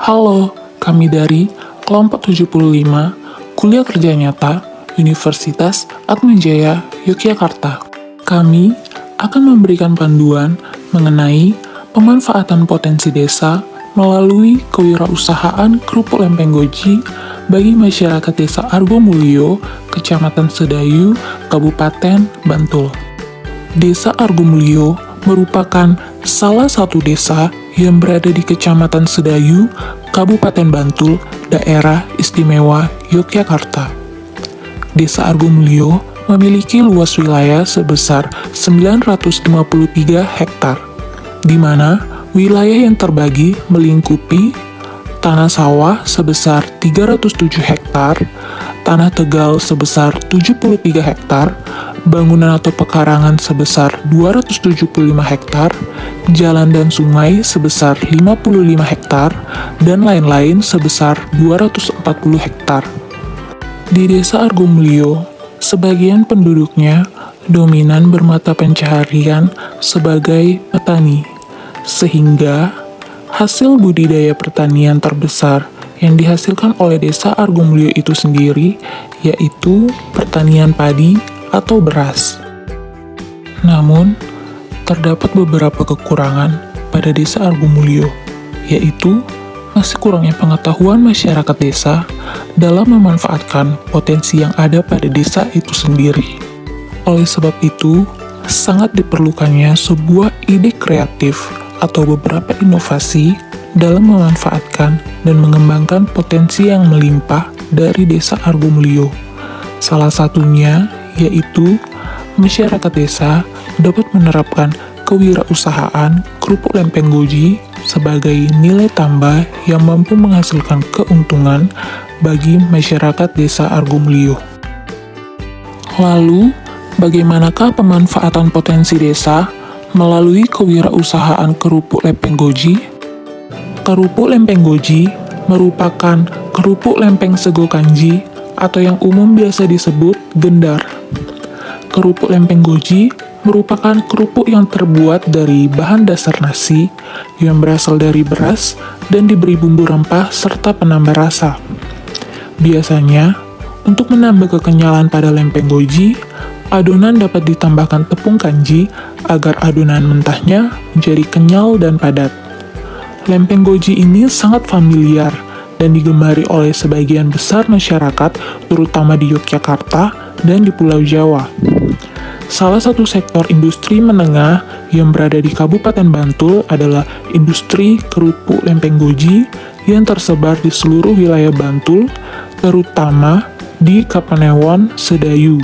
Halo, kami dari kelompok 75 Kuliah Kerja Nyata Universitas Atmajaya Yogyakarta. Kami akan memberikan panduan mengenai pemanfaatan potensi desa melalui kewirausahaan kerupuk lempeng goji bagi masyarakat Desa Argomulyo, Kecamatan Sedayu, Kabupaten Bantul. Desa Argomulyo merupakan salah satu desa yang berada di Kecamatan Sedayu, Kabupaten Bantul, Daerah Istimewa Yogyakarta. Desa Argomulyo memiliki luas wilayah sebesar 953 hektar, di mana wilayah yang terbagi melingkupi tanah sawah sebesar 307 hektar, tanah tegal sebesar 73 hektar, bangunan atau pekarangan sebesar 275 hektar, jalan dan sungai sebesar 55 hektar, dan lain-lain sebesar 240 hektar. Di Desa Argomulyo, sebagian penduduknya dominan bermata pencaharian sebagai petani, sehingga hasil budidaya pertanian terbesar yang dihasilkan oleh Desa Argomulyo itu sendiri yaitu pertanian padi atau beras. Namun, terdapat beberapa kekurangan pada Desa Argomulyo, yaitu masih kurangnya pengetahuan masyarakat desa dalam memanfaatkan potensi yang ada pada desa itu sendiri. Oleh sebab itu, sangat diperlukannya sebuah ide kreatif atau beberapa inovasi dalam memanfaatkan dan mengembangkan potensi yang melimpah dari Desa Argomulyo. Salah satunya yaitu masyarakat desa dapat menerapkan kewirausahaan kerupuk lempeng goji sebagai nilai tambah yang mampu menghasilkan keuntungan bagi masyarakat Desa Argomulyo. Lalu, bagaimanakah pemanfaatan potensi desa melalui kewirausahaan kerupuk lempeng goji? Kerupuk lempeng goji merupakan kerupuk lempeng sego kanji atau yang umum biasa disebut gendar. Kerupuk lempeng goji merupakan kerupuk yang terbuat dari bahan dasar nasi yang berasal dari beras dan diberi bumbu rempah serta penambah rasa. Biasanya, untuk menambah kekenyalan pada lempeng goji, adonan dapat ditambahkan tepung kanji agar adonan mentahnya menjadi kenyal dan padat. Lempeng goji ini sangat familiar dan digemari oleh sebagian besar masyarakat, terutama di Yogyakarta dan di Pulau Jawa. Salah satu sektor industri menengah yang berada di Kabupaten Bantul adalah industri kerupuk lempeng goji yang tersebar di seluruh wilayah Bantul, terutama di Kapanewon, Sedayu,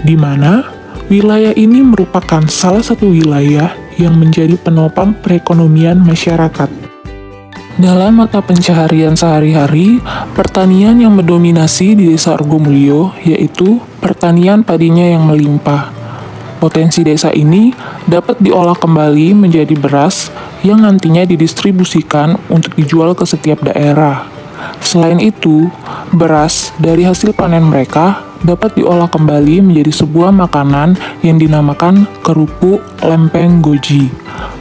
di mana wilayah ini merupakan salah satu wilayah yang menjadi penopang perekonomian masyarakat. Dalam mata pencaharian sehari-hari, pertanian yang mendominasi di Desa Argomulyo yaitu pertanian padinya yang melimpah. Potensi desa ini dapat diolah kembali menjadi beras yang nantinya didistribusikan untuk dijual ke setiap daerah. Selain itu, beras dari hasil panen mereka dapat diolah kembali menjadi sebuah makanan yang dinamakan kerupuk lempeng goji.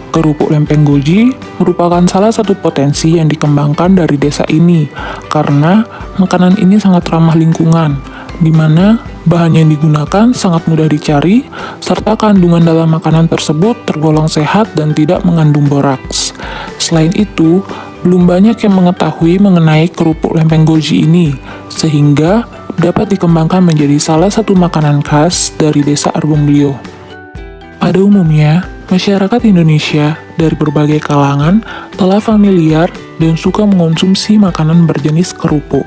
Kerupuk lempeng goji merupakan salah satu potensi yang dikembangkan dari desa ini karena makanan ini sangat ramah lingkungan, di mana bahan yang digunakan sangat mudah dicari, serta kandungan dalam makanan tersebut tergolong sehat dan tidak mengandung boraks. Selain itu, belum banyak yang mengetahui mengenai kerupuk lempeng goji ini, sehingga dapat dikembangkan menjadi salah satu makanan khas dari Desa Argomulyo. Pada umumnya, masyarakat Indonesia dari berbagai kalangan telah familiar dan suka mengonsumsi makanan berjenis kerupuk.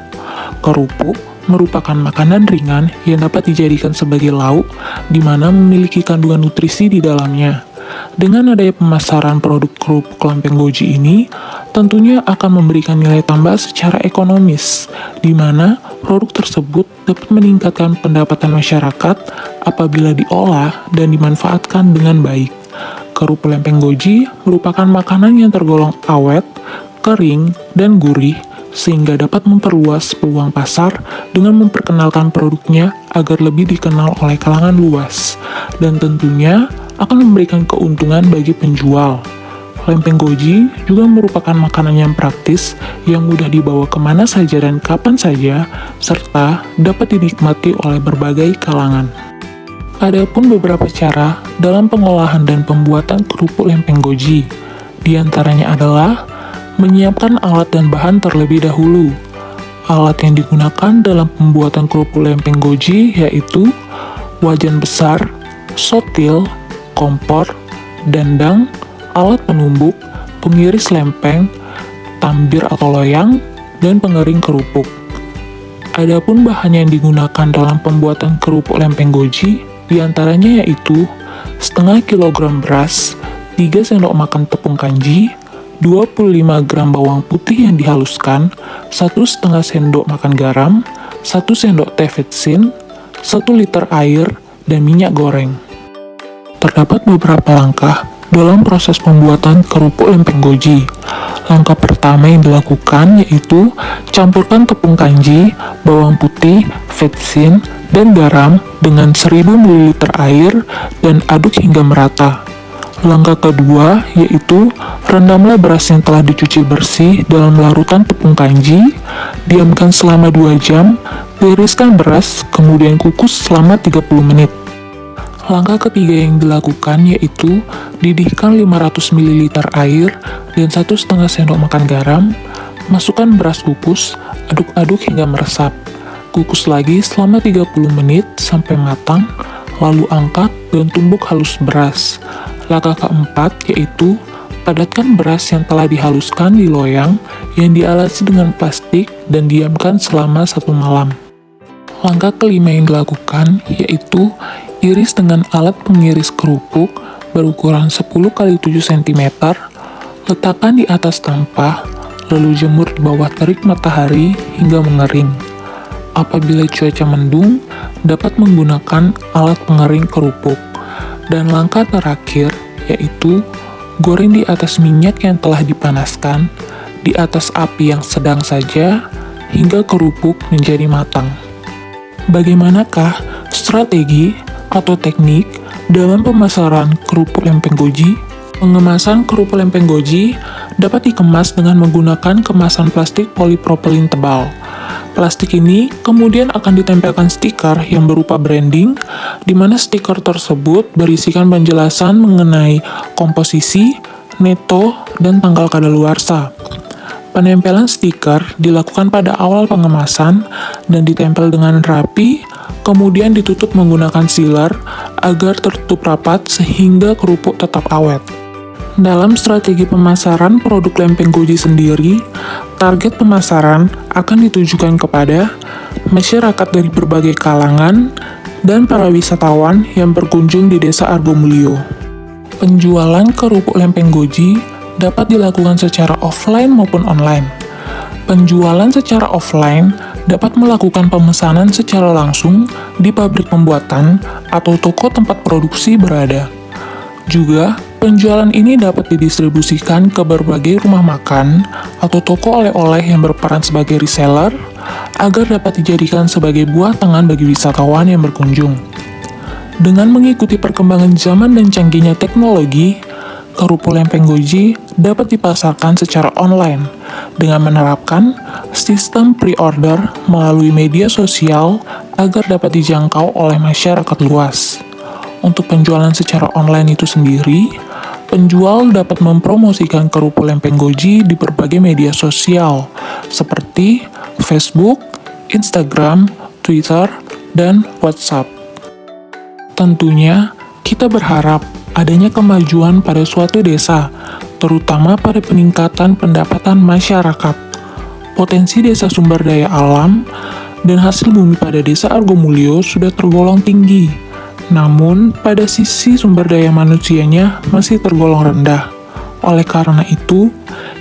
Kerupuk merupakan makanan ringan yang dapat dijadikan sebagai lauk, di mana memiliki kandungan nutrisi di dalamnya. Dengan adanya pemasaran produk kerupuk lempeng goji ini, tentunya akan memberikan nilai tambah secara ekonomis, di mana produk tersebut dapat meningkatkan pendapatan masyarakat apabila diolah dan dimanfaatkan dengan baik. Kerupuk lempeng goji merupakan makanan yang tergolong awet, kering, dan gurih, sehingga dapat memperluas peluang pasar dengan memperkenalkan produknya agar lebih dikenal oleh kalangan luas, dan tentunya akan memberikan keuntungan bagi penjual. lempeng goji juga merupakan makanan yang praktis yang mudah dibawa kemana saja dan kapan saja, serta dapat dinikmati oleh berbagai kalangan. Adapun beberapa cara dalam pengolahan dan pembuatan kerupuk lempeng goji. Di antaranya adalah menyiapkan alat dan bahan terlebih dahulu. Alat yang digunakan dalam pembuatan kerupuk lempeng goji yaitu wajan besar, sotil, kompor, dandang, alat penumbuk, pengiris lempeng, tambir atau loyang, dan pengering kerupuk. Adapun bahan yang digunakan dalam pembuatan kerupuk lempeng goji diantaranya yaitu setengah kilogram beras, 3 sendok makan tepung kanji, 25 gram bawang putih yang dihaluskan, 1,5 sendok makan garam, 1 sendok teh vetsin, 1 liter air, dan minyak goreng. Terdapat beberapa langkah dalam proses pembuatan kerupuk lempeng goji. Langkah pertama yang dilakukan yaitu campurkan tepung kanji, bawang putih, vetsin, dan garam dengan 1000 ml air dan aduk hingga merata. Langkah kedua yaitu rendamlah beras yang telah dicuci bersih dalam larutan tepung kanji, diamkan selama 2 jam, tiriskan beras, kemudian kukus selama 30 menit. Langkah ketiga yang dilakukan yaitu didihkan 500 ml air dan 1,5 sendok makan garam, masukkan beras kukus, aduk-aduk hingga meresap. Kukus lagi selama 30 menit sampai matang, lalu angkat dan tumbuk halus beras. Langkah keempat yaitu padatkan beras yang telah dihaluskan di loyang yang dialasi dengan plastik dan diamkan selama 1 malam. Langkah kelima yang dilakukan yaitu iris dengan alat pengiris kerupuk berukuran 10x7 cm, letakkan di atas tampah, lalu jemur di bawah terik matahari hingga mengering. Apabila cuaca mendung, dapat menggunakan alat pengering kerupuk. Dan langkah terakhir yaitu goreng di atas minyak yang telah dipanaskan, di atas api yang sedang saja, hingga kerupuk menjadi matang. Bagaimanakah strategi atau teknik dalam pemasaran kerupuk lempeng goji? Pengemasan kerupuk lempeng goji dapat dikemas dengan menggunakan kemasan plastik polipropilin tebal. Plastik ini kemudian akan ditempelkan stiker yang berupa branding, di mana stiker tersebut berisikan penjelasan mengenai komposisi, neto, dan tanggal kadaluarsa. Penempelan stiker dilakukan pada awal pengemasan dan ditempel dengan rapi, kemudian ditutup menggunakan sealer agar tertutup rapat sehingga kerupuk tetap awet. Dalam strategi pemasaran produk lempeng goji sendiri, target pemasaran akan ditujukan kepada masyarakat dari berbagai kalangan dan para wisatawan yang berkunjung di Desa Argomulyo. Penjualan kerupuk lempeng goji dapat dilakukan secara offline maupun online. Penjualan secara offline dapat melakukan pemesanan secara langsung di pabrik pembuatan atau toko tempat produksi berada. Juga, penjualan ini dapat didistribusikan ke berbagai rumah makan atau toko oleh-oleh yang berperan sebagai reseller agar dapat dijadikan sebagai buah tangan bagi wisatawan yang berkunjung. Dengan mengikuti perkembangan zaman dan canggihnya teknologi, kerupuk lempeng goji dapat dipasarkan secara online dengan menerapkan sistem pre-order melalui media sosial agar dapat dijangkau oleh masyarakat luas. Untuk penjualan secara online itu sendiri, penjual dapat mempromosikan kerupuk lempeng goji di berbagai media sosial seperti Facebook, Instagram, Twitter, dan WhatsApp. Tentunya, kita berharap adanya kemajuan pada suatu desa, terutama pada peningkatan pendapatan masyarakat. Potensi desa sumber daya alam dan hasil bumi pada Desa Argomulyo sudah tergolong tinggi. Namun, pada sisi sumber daya manusianya masih tergolong rendah. Oleh karena itu,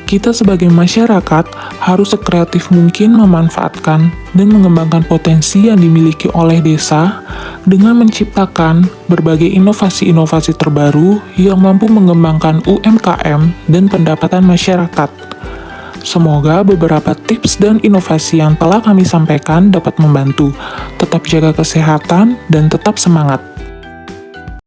kita sebagai masyarakat harus sekreatif mungkin memanfaatkan dan mengembangkan potensi yang dimiliki oleh desa dengan menciptakan berbagai inovasi-inovasi terbaru yang mampu mengembangkan UMKM dan pendapatan masyarakat. Semoga beberapa tips dan inovasi yang telah kami sampaikan dapat membantu. Tetap jaga kesehatan dan tetap semangat.